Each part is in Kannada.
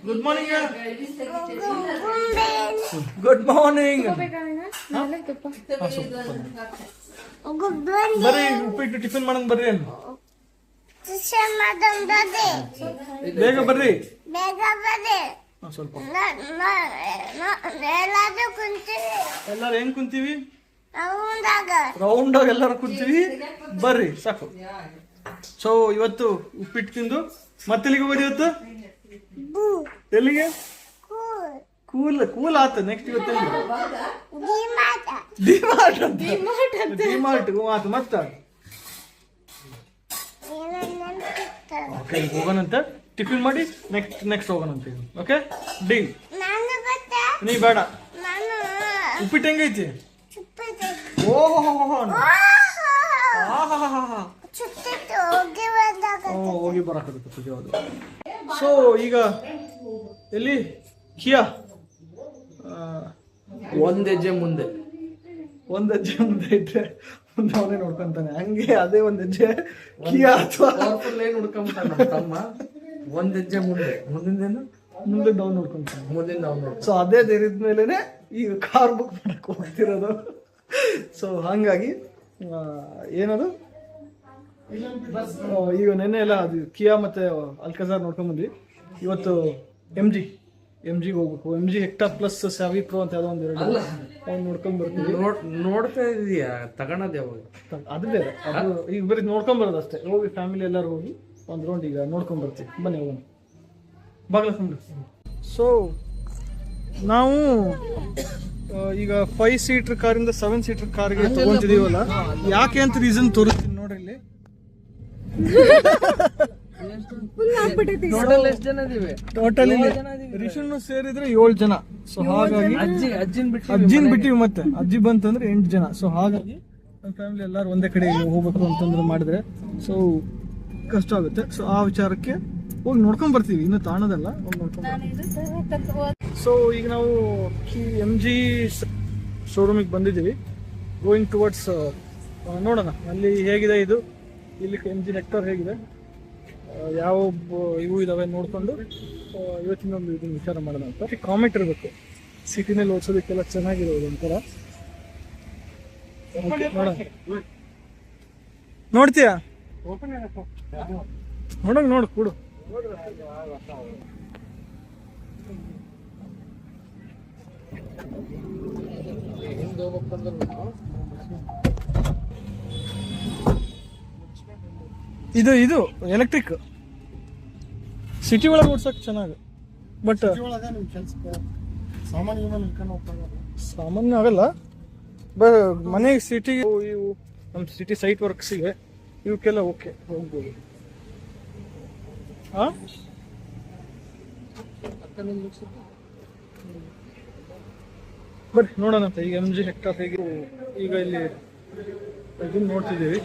Good morning. Good morning. ಬರ್ರಿ ಉಪ್ಪಿಟ್ಟು ಟಿಫಿನ್ ಮಾಡಂಗ್ ಬರ್ರಿ. ಬೇಗ ಬರ್ರಿ. ಸ್ವಲ್ಪ ಎಲ್ಲಾರು ಹೆಂಗ್ ಕುಂತೀವಿ? ರೌಂಡ್ ಆಗಿ ಎಲ್ಲಾರು ಕುಂತೀವಿ. ಬರ್ರಿ ಸಾಕು. ಸೊ ಇವತ್ತು ಉಪ್ಪಿಟ್ಟು ತಿಂದು ಮತ್ತೆಲ್ಲಿಗೆ ಹೋಗೋದು ಇವತ್ತು? ಎಲ್ಲಿಗೆ? ಕೂಲ್ ಆತ. ನೆಕ್ಸ್ಟ್ ಇವತ್ತು ಡಿಮಾರ್ಟ್ ಆತ. ಮತ್ತ ಹೋಗೋಣಂತ. ಟಿಫಿನ್ ಮಾಡಿ ನೆಕ್ಸ್ಟ್ ಹೋಗೋಣಂತ. Okay deal. ನೀ ಬೇಡ. ಉಪ್ಪಿಟ್ಟು ಹೆಂಗೈತಿ? ಓಹೋ ಹೋಗಿ ಬರಕತ್ತೆ. ಸೊ ಈಗ ಎಲ್ಲಿ ಕಿಯಾ ಒಂದ್ ಹೆಜ್ಜೆ ಮುಂದೆ ಇಟ್ರೆ ಮುಂದೆ ಅವನೇ ನೋಡ್ಕೊಂತಾನೆ. ಹಂಗೆ ಅದೇ ಒಂದ್ ಹೆಜ್ಜೆ ಕಿಯಾ ಅಥವಾ ನೋಡ್ಕೊಂತಾನೆ ತಮ್ಮ. ಒಂದ್ ಹೆಜ್ಜೆ ಮುಂದೆ ಡೌನ್ ನೋಡ್ಕೊಂತಾನೆ. ಸೊ ಅದೇ ಧೈರ್ಯದ ಮೇಲೆನೆ ಈಗ ಕಾರ್ ಬುಕ್ ಮಾಡಕ್ ಹೋಗ್ತಿರೋದು. ಸೊ ಹಂಗಾಗಿ ಏನದು ಈಗ ನೆನ್ನೆ ಎಲ್ಲ ಅದು ಕಿಯಾ ಮತ್ತೆ ಅಲ್ಕಜಾರ್ ನೋಡ್ಕೊಂಡ್ ಬಂದ್ವಿ. ಇವತ್ತು ಎಂ ಜಿಗೆ ಹೋಗ್ಬೇಕು. ಎಂ ಜಿ ಹೆಕ್ಟಾ ಪ್ಲಸ್ ಸಾವಿ ಪ್ರೋ ಅಂತ ಯಾವ್ದೋ ಒಂದು ಎರಡು ನೋಡ್ಕೊಂಡ್ ಬರ್ತೀವಿ. ನೋಡ್ತಾ ಇದೀಯಾ? ತಗೊಳೋದು ಯಾವಾಗ? ಅದು ಬೇರೆ. ಅದು ಈಗ ಬರೀ ನೋಡ್ಕೊಂಡ್ ಬರೋದು ಅಷ್ಟೇ. ಹೋಗಿ ಫ್ಯಾಮಿಲಿ ಎಲ್ಲರೂ ಹೋಗಿ ಒಂದು ರೌಂಡ್ ಈಗ ನೋಡ್ಕೊಂಡ್ ಬರ್ತೀವಿ. ಬನ್ನಿ ಹೋಗೋಣ. ಬಾಗ್ಲಕೊಂಡು. ಸೊ ನಾವು ಈಗ 5 ಸೀಟರ್ ಕಾರಿಂದ 7 ಸೀಟರ್ ಕಾರ್ಗೆ ತಗೊಂತಿದೀವಲ್ಲ, ಯಾಕೆ ಅಂತ ರೀಸನ್ ತೋರಿಸ್ತೀನಿ ನೋಡ್ರಿ. ಇಲ್ಲಿ ಟೋಟಲ್ ರಿಷನ್ನು ಸೇರಿದ್ರೆ 7 ಜನ. ಸೊ ಹಾಗಾಗಿ ಅಜ್ಜಿನ್ ಬಿಟ್ಟಿವಿ. ಮತ್ತೆ ಅಜ್ಜಿ ಬಂತಂದ್ರೆ 8 ಜನ. ಸೊ ಹಾಗಾಗಿ ನಮ್ಮ ಫ್ಯಾಮಿಲಿ ಎಲ್ಲಾರು ಒಂದೇ ಕಡೆ ಹೋಗ್ಬೇಕು ಅಂತಂದ್ರೆ ಮಾಡಿದ್ರೆ ಸೊ ಕಷ್ಟ ಆಗುತ್ತೆ. ಸೊ ಆ ವಿಚಾರಕ್ಕೆ ಹೋಗಿ ನೋಡ್ಕೊಂಡ್ ಬರ್ತೀವಿ. ಇನ್ನು ತಾಣದಲ್ಲ, ಹೋಗಿ ನೋಡ್ಕೊಂಡ್. ಸೊ ಈಗ ನಾವು ಎಂ ಜಿ ಶೋರೂಮಿಗೆ ಬಂದಿದ್ದೀವಿ. ಗೋಯಿಂಗ್ ಟುವರ್ಡ್ಸ್ ನೋಡೋಣ ಅಲ್ಲಿ ಹೇಗಿದೆ ಇದು, ಇಲ್ಲಿ ಎಂ ಜಿ ನೆಕ್ಟರ್ ಹೇಗಿದೆ, ಯಾವ ಇವು ಇದಾವೆ ನೋಡ್ಕೊಂಡು ಇವತ್ತಿನ ಒಂದು ಇದನ್ನ ವಿಚಾರ ಮಾಡೋಣ ಅಂತ. ಕಾಮೆಂಟ್ ಇರಬೇಕು. ಸಿಟಿನಲ್ಲಿ ಓಡಿಸೋದಕ್ಕೆಲ್ಲ ಚೆನ್ನಾಗಿರೋದು ಒಂಥರ. ನೋಡ್ತೀಯಾ? ನೋಡು ಕೂಡು. ಇದು ಎಲೆಕ್ಟ್ರಿಕ್ ಸಿಟಿ ಒಳಗೆ ಓಡ್ಸಕ್ ಚೆನ್ನಾಗಿ. ಬಟ್ ಸಾಮಾನ್ಯ ಆಗಲ್ಲ. ಮನೆಗೆ ಸಿಟಿಗೆ ಇವು ನಮ್ಮ ಸಿಟಿ ಸೈಟ್ ವರ್ಕ್ಸಿಗೆ ಇವಕ್ಕೆಲ್ಲ ಓಕೆ ಹೋಗ್ಬೋದು. ಬರ್ರಿ ನೋಡೋಣ ಅಂತ. ಈಗ ಎಂ ಜಿ ಹೆಕ್ಟರ್ ಹೇಗೆ ಈಗ ಇಲ್ಲಿ ಇದನ್ನ ನೋಡ್ತಿದ್ದೀವಿ.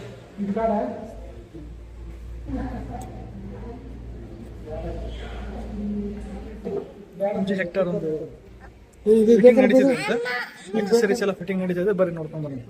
ಎಂ ಜಿ ಹೆಕ್ಟರ್ ಒಂದು ನಡೀತಿದೆ ಅಂತ. ಸರೀಸ್ ಎಲ್ಲ ಫಿಟ್ಟಿಂಗ್ ನಡೀತಿದೆ. ಬರ್ರಿ ನೋಡ್ಕೊಂಡ್ ಬರೋಣ.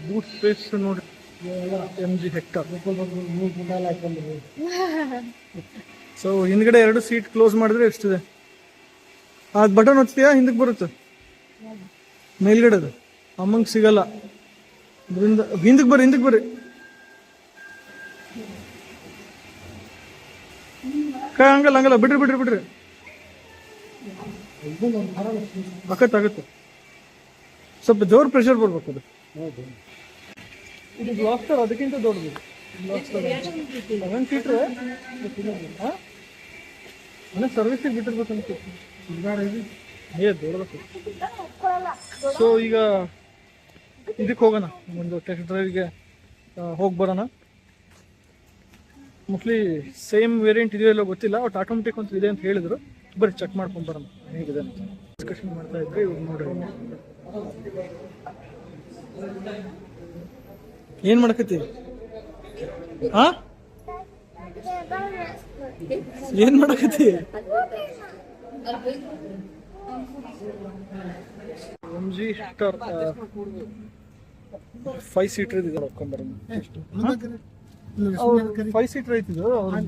ಬೂಟ್ ಸ್ಪೇಸ್ ನೋಡಿ. M G Hector. ಸೊ ಹಿಂದ್ಗಡೆ 2 ಸೀಟ್ ಕ್ಲೋಸ್ ಮಾಡಿದ್ರೆ ಎಷ್ಟಿದೆ? ಅದು ಬಟನ್ ಹೊಚ್ತೀಯಾ? ಹಿಂದಕ್ಕೆ ಬರುತ್ತೆ ಮೇಲ್ಗಡೆ. ಅದು ಅಮ್ಮಂಗೆ ಸಿಗಲ್ಲ. ಹಿಂದಕ್ಕೆ ಬರ್ರಿ. ಹಂಗಲ್ಲ ಬಿಡ್ರಿ. ಆಗತ್ತೆ. ಸ್ವಲ್ಪ ಜೋರ್ ಪ್ರೆಷರ್ ಬರ್ಬೇಕು. ಅದು ಇದು ಬ್ಲಾಸ್ಟರ್ ಅದಕ್ಕಿಂತ ದೊಡ್ಡದು. 7 ಸೀಟ್ರ್ ಸರ್ವಿಸಿಗೆ ಬಿಟ್ಟಿರ್ಬೇಕಂತ. ದೊಡ್ಡದು. ಸೊ ಈಗ ಇದಕ್ಕೆ ಹೋಗೋಣ, ಒಂದು ಟೆಸ್ಟ್ ಡ್ರೈವ್ಗೆ ಹೋಗಿ ಬರೋಣ. ಮೋಸ್ಟ್ಲಿ ಸೇಮ್ ವೇರಿಯಂಟ್ ಇದೆಯೋ ಇಲ್ಲೋ ಗೊತ್ತಿಲ್ಲ. ಒಟ್ಟು ಆಟೋಮೆಟಿಕ್ ಅಂತ ಇದೆ ಅಂತ ಹೇಳಿದ್ರು. ಬರ್ರಿ ಚೆಕ್ ಮಾಡ್ಕೊಂಡು ಬರೋಣ ಹೇಗಿದೆ ಅಂತ. ಡಿಸ್ಕಷನ್ ಮಾಡ್ತಾ ಇದ್ರೆ ಇವ್ರು ನೋಡ್ರಿ ಏನ್ ಮಾಡಕತ್ತಿ ಹಾ ಏನ್ ಮಾಡಕತ್ತಿ MG ಸ್ಟಾರ್ 5 ಸೀಟರ್ ಇದೆ ನೋಡ್ಕೊಂಡ್ಬರ 5 ಸೀಟರ್ ಐತಿದ್ದು ಅವ್ರ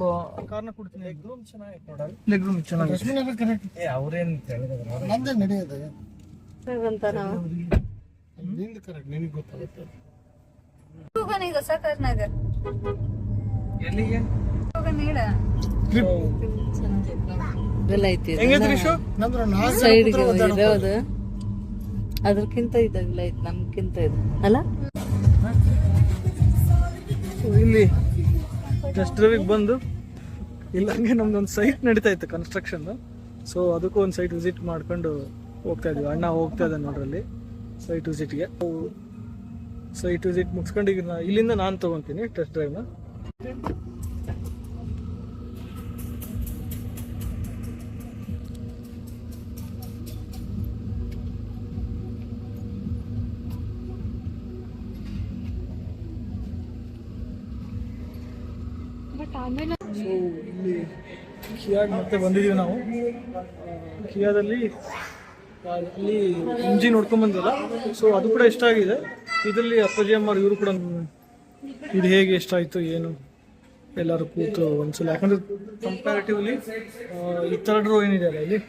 ಕಾರ್ನ ಕೊಡ್ತೀನಿ ಲೆಗ್ ರೂಮ್ ಚೆನ್ನಾಗೈತೆ ನೋಡ ಲೆಗ್ ರೂಮ್ ಚೆನ್ನಾಗಿದೆ ಅವ್ರೇನ್ ನಂದೇ ನಡೆಯೋದು ನಿಂದ ಕರೆಕ್ಟ್ ನಿನಗೆ ಗೊತ್ತಾಗುತ್ತೆ ಈಗ ಸಾಕರ್ನಾಗ ಎಲ್ಲಿಗೆ ಸೈಡ್ಗೆ ಇರೋದು ಅದ್ರಕ್ಕಿಂತ ಇದಾಗಿಲ್ಲ ಐತಿ ನಮ್ಗಿಂತ ಇದು ಅಲ್ಲ ಇಲ್ಲಿ ಟೆಸ್ಟ್ ಡ್ರೈವಿಗೆ ಬಂದು ಇಲ್ಲ ಹಂಗೆ ನಮ್ದೊಂದು ಸೈಟ್ ನಡೀತಾ ಇತ್ತು ಕನ್ಸ್ಟ್ರಕ್ಷನ್ ಸೊ ಅದಕ್ಕೂ ಒಂದು ಸೈಟ್ ವಿಸಿಟ್ ಮಾಡ್ಕೊಂಡು ಹೋಗ್ತಾ ಇದೀವಿ ಅಣ್ಣ ಹೋಗ್ತಾ ಇದ್ದಾನೆ ನೋಡ್ರಲ್ಲಿ ಸೈಟ್ ವಿಸಿಟ್ಗೆ ಸೈಟ್ ವಿಸಿಟ್ ಮುಗಿಸ್ಕೊಂಡು ಈಗ ಇಲ್ಲಿಂದ ನಾನು ತೊಗೊತೀನಿ ಟೆಸ್ಟ್ ಡ್ರೈವ್ನ ಸೊ ಇಲ್ಲಿ ಕಿಯಾಗ ಮತ್ತೆ ಬಂದಿದ್ದೀವಿ ನಾವು ಕಿಯಾದಲ್ಲಿ ಅಲ್ಲಿ MG ನೋಡ್ಕೊಂಡ್ ಬಂದಿಲ್ಲ ಸೊ ಅದು ಕೂಡ ಇಷ್ಟ ಆಗಿದೆ ಇದರಲ್ಲಿ ಅಪ್ಪಾಜಿ ಅಮ್ಮ ಇವರು ಕೂಡ ಇದು ಹೇಗೆ ಇಷ್ಟ ಆಯಿತು ಏನು ಎಲ್ಲರೂ ಕೂತು ಒಂದ್ಸಲ ಯಾಕಂದ್ರೆ ಕಂಪ್ಯಾರಿಟಿವ್ಲಿ ಈ ಥರ್ಡ್ ರೋ ಏನಿದೆ ಅಲ್ಲ ಇಲ್ಲಿ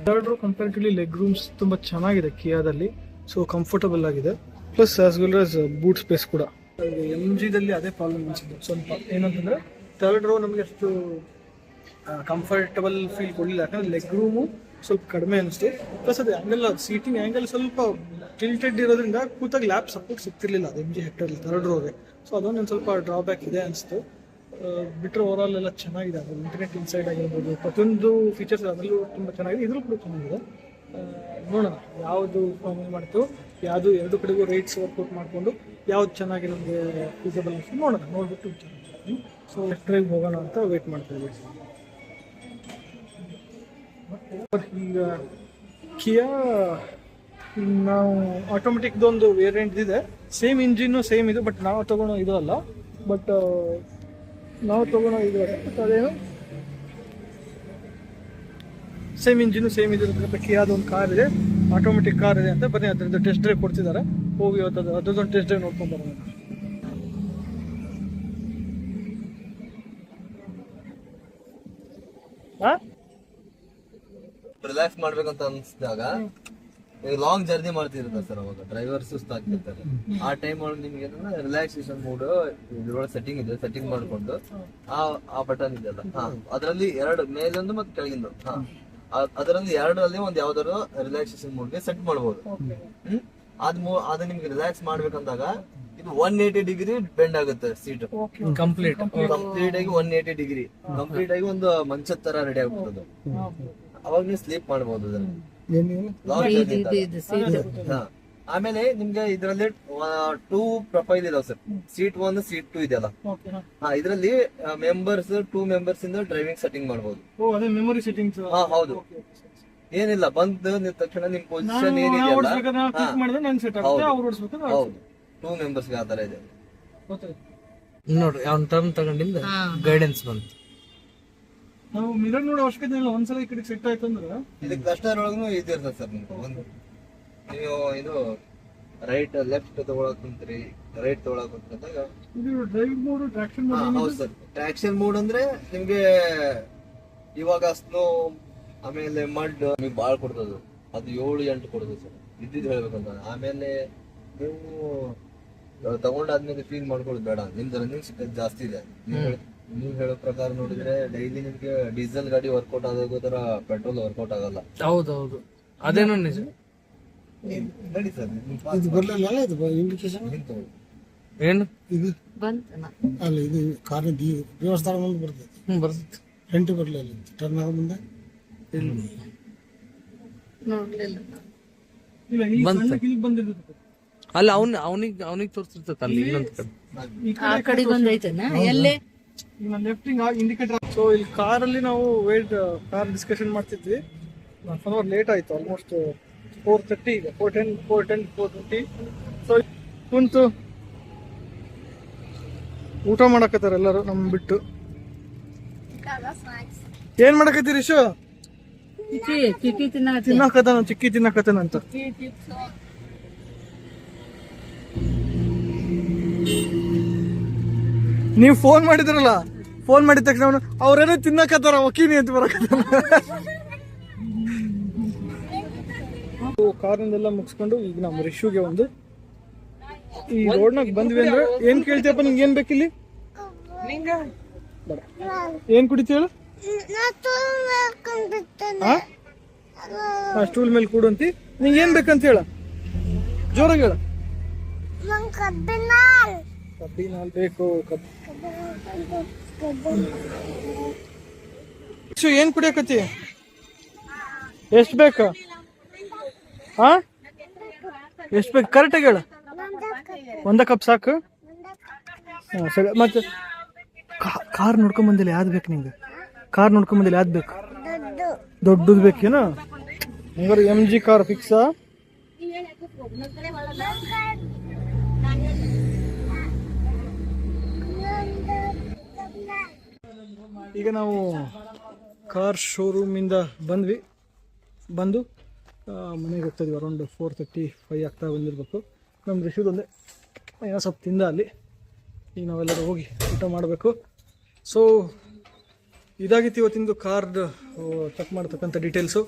third row comparatively leg rooms ತುಂಬ ಚೆನ್ನಾಗಿದೆ ಕಿಯಾದಲ್ಲಿ ಸೊ ಕಂಫರ್ಟಬಲ್ ಆಗಿದೆ plus as well as boot space ಕೂಡ MGದಲ್ಲಿ ಅದೇ ಪ್ರಾಬ್ಲಮ್ ಅನಿಸಿದ್ದು ಸ್ವಲ್ಪ ಏನಂತಂದ್ರೆ ಥರ್ಡ್ ರೋ ನಮಗೆ ಅಷ್ಟು ಕಂಫರ್ಟಬಲ್ ಫೀಲ್ ಕೊಡಲಿಲ್ಲ ಯಾಕಂದ್ರೆ ಲೆಗ್ ರೂಮು ಸ್ವಲ್ಪ ಕಡಿಮೆ ಅನಿಸ್ತು ಪ್ಲಸ್ ಅದು ಆ್ಯಂಗಲ್ ಸೀಟಿಂಗ್ ಆ್ಯಂಗಲ್ ಸ್ವಲ್ಪ ಟಿಲ್ಟೆಡ್ ಇರೋದ್ರಿಂದ ಕೂತಾಗ ಲ್ಯಾಪ್ ಸಪೋರ್ಟ್ ಸಿಗ್ತಿರ್ಲಿಲ್ಲ ಅದು MG ಹೆಕ್ಟರಲ್ಲಿ ಥರ್ಡ್ ರೋಗೆ ಸೊ ಅದೊಂದು ಸ್ವಲ್ಪ ಡ್ರಾಬ್ಯಾಕ್ ಇದೆ ಅನಿಸ್ತು ಬಿಟ್ಟರೆ ಓವರಾಲ್ ಎಲ್ಲ ಚೆನ್ನಾಗಿದೆ ಅದು ಇಂಟರ್ನೆಟ್ ಇನ್ಸೈಡ್ ಆಗಿರ್ಬೋದು ಪ್ರತಿಯೊಂದು ಫೀಚರ್ಸ್ ಅದರಲ್ಲೂ ತುಂಬ ಚೆನ್ನಾಗಿದೆ ಇದ್ರೂ ಕೂಡ ಚೆನ್ನಾಗಿದೆ ನೋಡೋಣ ಯಾವುದು ಮಾಡ್ತು ಯಾವುದು ಎರಡು ಕಡೆಗೂ ರೇಟ್ಸ್ ವರ್ಕೌಟ್ ಮಾಡಿಕೊಂಡು ಯಾವ್ದು ಚೆನ್ನಾಗಿ ನಮಗೆ ಫೀಸಬಲ್ ಅನಿಸ್ತು ನೋಡೋಣ ನೋಡ್ಬಿಟ್ಟು ಸೊ ಡ್ರೈವ್ ಹೋಗೋಣ ಅಂತ ವೇಟ್ ಮಾಡ್ತಾ ಇದ್ದೀವಿ ಈಗ ಕಿಯಾ ನಾವು ಆಟೋಮೆಟಿಕ್ದೊಂದು ವೇರಿಯಂಟ್ ಇದೆ ಸೇಮ್ ಇಂಜಿನ್ನು ಸೇಮ್ ಇದು ಬಟ್ ನಾವು ತಗೊಳ್ಳೋ ಇದು ಅಲ್ಲ ಬಟ್ ನಾವು ತಗೊಳ್ಳೋ ಇದು ಬಟ್ ಅದೇನು ಸೇಮ್ ಇಂಜಿನು ಸೇಮ್ ಇದು ಕಿಯಾದ ಒಂದು ಕಾರ್ ಇದೆ ಆಟೋಮೆಟಿಕ್ ಕಾರ್ ಇದೆ ಅಂತ ಬನ್ನಿ ಅದರಿಂದ ಟೆಸ್ಟ್ ಡ್ರೈವ್ ಕೊಡ್ತಿದ್ದಾರೆ ಹೋಗಿ ಅದ್ರದ್ದೊಂದು ಟೆಸ್ಟ್ ಡ್ರೈವ್ ನೋಡ್ಕೊಂಡು ಬರೋಣ ರಿಲ್ಯಾಕ್ಸ್ ಮಾಡ್ಬೇಕಂತ ಅನ್ಸಿದಾಗ ಲಾಂಗ್ ಜರ್ನಿ ಮಾಡ್ತಿರ್ತಾರೆ ಸರ್ ಅವಾಗ ಡ್ರೈವರ್ ಸುಸ್ತಾಗ್ತಿರ್ತಾರೆ ಆ ಟೈಮ್ ಒಳಗೆ ನಿಮ್ಗೆ ಏನಂದ್ರೆ ರಿಲ್ಯಾಕ್ಸೇಷನ್ ಮೂಡ್ ಇದ್ರೊಳಗೆ ಸೆಟ್ಟಿಂಗ್ ಇದೆ ಸೆಟ್ಟಿಂಗ್ ಮಾಡ್ಕೊಂಡು ಆ ಬಟನ್ ಇದೆಯಲ್ಲ ಅದರಲ್ಲಿ ಎರಡು ಮೇಲೊಂದು ಮತ್ತೆ ಕೆಳಗಿಂದು ಅದರಲ್ಲಿ ಎರಡರಲ್ಲಿ ಒಂದ್ ಯಾವ್ದಾದ್ರು ರಿಲ್ಯಾಕ್ಸೇಷನ್ ಮೂಡ್ಗೆ ಸೆಟ್ ಮಾಡ್ಬೋದು ಅದು ನಿಮ್ಗೆ ರಿಲ್ಯಾಕ್ಸ್ ಮಾಡ್ಬೇಕಂದಾಗ ಇದು 180 ಡಿಗ್ರಿ ಬೆಂಡ್ ಆಗುತ್ತೆ ಸೀಟ್ ಕಂಪ್ಲೀಟ್ ಆಗಿ 180 ಡಿಗ್ರಿ ಕಂಪ್ಲೀಟ್ ಆಗಿ ಒಂದು ಮಂಚದ ತರ ರೆಡಿ ಆಗ್ಬಿಡೋದು ಅವಾಗ ನೀವು ಸ್ಲೀಪ್ ಮಾಡಬಹುದು ಆಮೇಲೆ ನಿಮ್ಗೆ ಇದರಲ್ಲಿ 2 ಪ್ರೊಫೈಲ್ ಇದಾವೆ ಸರ್ ಸೀಟ್ 1 ಸೀಟ್ 2 ಇದೆಯಲ್ಲ ಇದರಲ್ಲಿ ಟೂ ಮೆಂಬರ್ಸ್ ಇಂದ ಡ್ರೈವಿಂಗ್ ಸೆಟ್ಟಿಂಗ್ ಮಾಡಬಹುದು ಮೆಮೊರಿ ಸೆಟ್ಟಿಂಗ್ಸ್ ಹೌದು ಏನಿಲ್ಲ ಬಂದ ತಕ್ಷಣ ನಿಮ್ ಪೊಸಿಷನ್ ಏನಿದೆಯಲ್ಲ ಹೌದು 2 ಮೆಂಬರ್ಸ್ಗೆ ಆ ತರ ಇದೆ ನೋಡ್ರಿ ಅವ್ನ ಟರ್ನ್ ತಗೊಂಡಿಂದ ಗೈಡೆನ್ಸ್ ಬಂತು ನಾವು ಮಿರರ್ ನೋಡೋ ಅವಶ್ಯಕತೆ ಇಲ್ಲ ಒಂದ್ಸಲ ಈ ಕಡೆ ಸೆಟ್ ಆಯ್ತು ಅಂದ್ರೆ ಇದಕ್ಕೆ ಕ್ಲಸ್ಟರ್ ಒಳಗೂ ಇದು ಇರ್ತದೆ ಸರ್ ನಿಮ್ಗೆ ಒಂದು ನೀವು ಇದು ರೈಟ್ ಲೆಫ್ಟ್ ತಗೊಳಕ್ ಕುಂತ್ರಿ ರೈಟ್ ತಗೊಳಕ್ ಕುಂತಾಗ ಇದು ಡ್ರೈವ್ ಮೋಡ್ ಟ್ರಾಕ್ಷನ್ ಮೋಡ್ ಹೌದು ಸರ್ ಟ್ರಾಕ್ಷನ್ ಮೋಡ್ ಅಂದ್ರೆ ನಿಮ್ಗೆ ಇವಾಗ ಸ್ನೋ ಆಮೇಲೆ ಮಡ್ ನಿಮ್ಗೆ ಬಾಳ್ ಕೊಡ್ತದ ಅದು 7-8 ಕೊಡ್ತದೆ ಸರ್ ಇದ್ದಿದ್ದು ಹೇಳ್ಬೇಕಂತ ಆಮೇಲೆ ನೀವು ತಗೊಂಡಾದ್ಮೇಲೆ ಫೀಲ್ ಮಾಡ್ಕೊಳ್ಳೋದು ಬೇಡ ನಿಮ್ದು ರನ್ನಿಂಗ್ ಸಿಕ್ಕದ್ ಜಾಸ್ತಿ ಇದೆ ನೀವು ಹೇಳೋ ಪ್ರಕಾರ ನೋಡಿದ್ರೆ ಡೈಲಿ ನಿಮ್ಗೆ ಡೀಸೆಲ್ ಗಾಡಿ ವರ್ಕೌಟ್ ಆಗೋ ತರ ಪೆಟ್ರೋಲ್ ವರ್ಕೌಟ್ ಆಗಲ್ಲ ಹೌದೌದು ಅದೇನೋ ನಿಜ ನಡಿ ಸರ್ ಇದು ಬರಲಿಲ್ಲ ಇದು ಇಂಡಿಕೇಶನ್ ಏನು ಇದು ಬಂತನ ಅಲ್ಲ ಇದು ಕಾರ್ ದೇವಸ್ಥಾನ ಮುಂದೆ ಬರ್ತದೆ ಬರ್ತೈತಿ ಫ್ರಂಟ್ ಬರಲಿಲ್ಲ ಟರ್ನ್ ಆಗೋ ಮುಂದೆ ನೋಡ್ಲಿಲ್ಲ ಇಲ್ಲ ಈ ಸಣ್ಣ ಬಂದಿದ್ದು ಅಲ್ಲ ಅವನಿಗೆ ತೋರಿಸಿರ್ತೈತೆ ಅಲ್ಲಿ ಇನ್ನೊಂದು ಕಡೆ ಆ ಕಡೆ ಬಂದೈತನ ಎಲ್ಲೇ ಲೆಫ್ಟಿಂಗ್ ಇಂಡಿಕೇಟರ್ ಸೊ ಇಲ್ಲಿ ಕಾರಲ್ಲಿ ನಾವು ಕಾರ್ ಡಿಸ್ಕಷನ್ ಮಾಡ್ತಿದ್ವಿ 1 ಅವರ್ ಲೇಟ್ ಆಯ್ತು ಆಲ್ಮೋಸ್ಟ್ 4:30 ಈಗ 4:20 ಸೊ ಕುಂತು ಊಟ ಮಾಡಕತ್ತಾರ ಎಲ್ಲರೂ ನಮ್ ಬಿಟ್ಟು. ಏನ್ ಮಾಡಕತ್ತೀರಿ ಇಶು? ಚಿಕ್ಕಿ ತಿನ್ನಕತ್ತಾನ, ಚಿಕ್ಕಿ ತಿನ್ನಕತ್ತಾನಂತ. ನೀವು ಫೋನ್ ಮಾಡಿದ್ರಲ್ಲ, ಫೋನ್ ಮಾಡಿದ ತಕ್ಷಣ ಅವನು ಅವ್ರೇನೋ ತಿನ್ನಕತ್ತಾರ ವಕೀನಿ ಅಂತ ಬರಕತ್ತಾನ. ಕಾರಿಂದೆಲ್ಲ ಮುಗಿಸ್ಕೊಂಡು ಈಗ ನಾವು ರಿಶುಗೆ ಒಂದು ಈ ರೋಡ್ನಾಗ ಬಂದ್ವಿ ಅಂದ್ರೆ ಏನ್ ಕೇಳ್ತೀಯಪ್ಪ? ನಿಂಗೆ ಏನ್ ಬೇಕಿಲ್ಲಿ? ಏನ್ ಕುಡಿತಿ ಹೇಳು? ಸ್ಟೂಲ್ ಮೇಲೆ ಕೂಡಂತಿ. ನಿಂಗೆ ಏನ್ ಬೇಕಂತ ಹೇಳ, ಜೋರಾಗಿ ಹೇಳ. ಕಬ್ಬಿನಾಲ್ ಬೇಕು. ಏನ್ ಕುಡಿಯಕತ್ತಿ? ಎಷ್ಟ್ ಬೇಕ? ಹಾ, ಎಷ್ಟ್ ಬೇಕು ಕರೆಕ್ಟಾಗಿ ಹೇಳ. ಒಂದ ಕಪ್ ಸಾಕು? ಹಾ ಸರಿ. ಮತ್ತೆ ಕಾರ್ ನೋಡ್ಕೊಂಡ್ ಬಂದಿಲ್ಲ, ಯಾವ್ದು ಬೇಕು ನಿಂಗೆ? ಕಾರ್ ನೋಡ್ಕೊಂಡ್ ಬಂದಿಲ್ಲ, ಯಾವ್ದು ಬೇಕು? ದೊಡ್ಡದು ಬೇಕೇನು? ಹಂಗಾರೆ MG ಕಾರ್ ಫಿಕ್ಸಾ? ಈಗ ನಾವು ಕಾರ್ ಶೋರೂಮಿಂದ ಬಂದು ಮನೆಗೆ ಹೋಗ್ತಾ ಇದೀವಿ. ಅರೌಂಡ್ 4:35 ಆಗ್ತಾ ಬಂದಿರಬೇಕು. ನಮ್ಮ ರಿಶುದೊಂದೇ ಏನೋ ಸ್ವಲ್ಪ ತಿಂದ ಅಲ್ಲಿ. ಈಗ ನಾವೆಲ್ಲರೂ ಹೋಗಿ ಊಟ ಮಾಡಬೇಕು. ಸೊ ಇದಾಗಿತ್ತು ಇವತ್ತಿಂದು ಕಾರ್ಡ್ ಚೆಕ್ ಮಾಡ್ತಕ್ಕಂಥ ಡೀಟೇಲ್ಸು.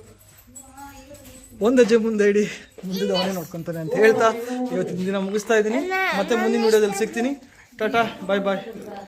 ಒಂದು ಹೆಜ್ಜೆ ಮುಂದೆ ಇಡಿ, ಮುಂದೆ ಅವನೇ ನೋಡ್ಕೊತಾನೆ ಅಂತ ಹೇಳ್ತಾ ಇವತ್ತಿನ ದಿನ ಮುಗಿಸ್ತಾ ಇದ್ದೀನಿ. ಮತ್ತೆ ಮುಂದಿನ ವಿಡಿಯೋದಲ್ಲಿ ಸಿಗ್ತೀನಿ. ಟಾಟಾ, ಬಾಯ್ ಬಾಯ್.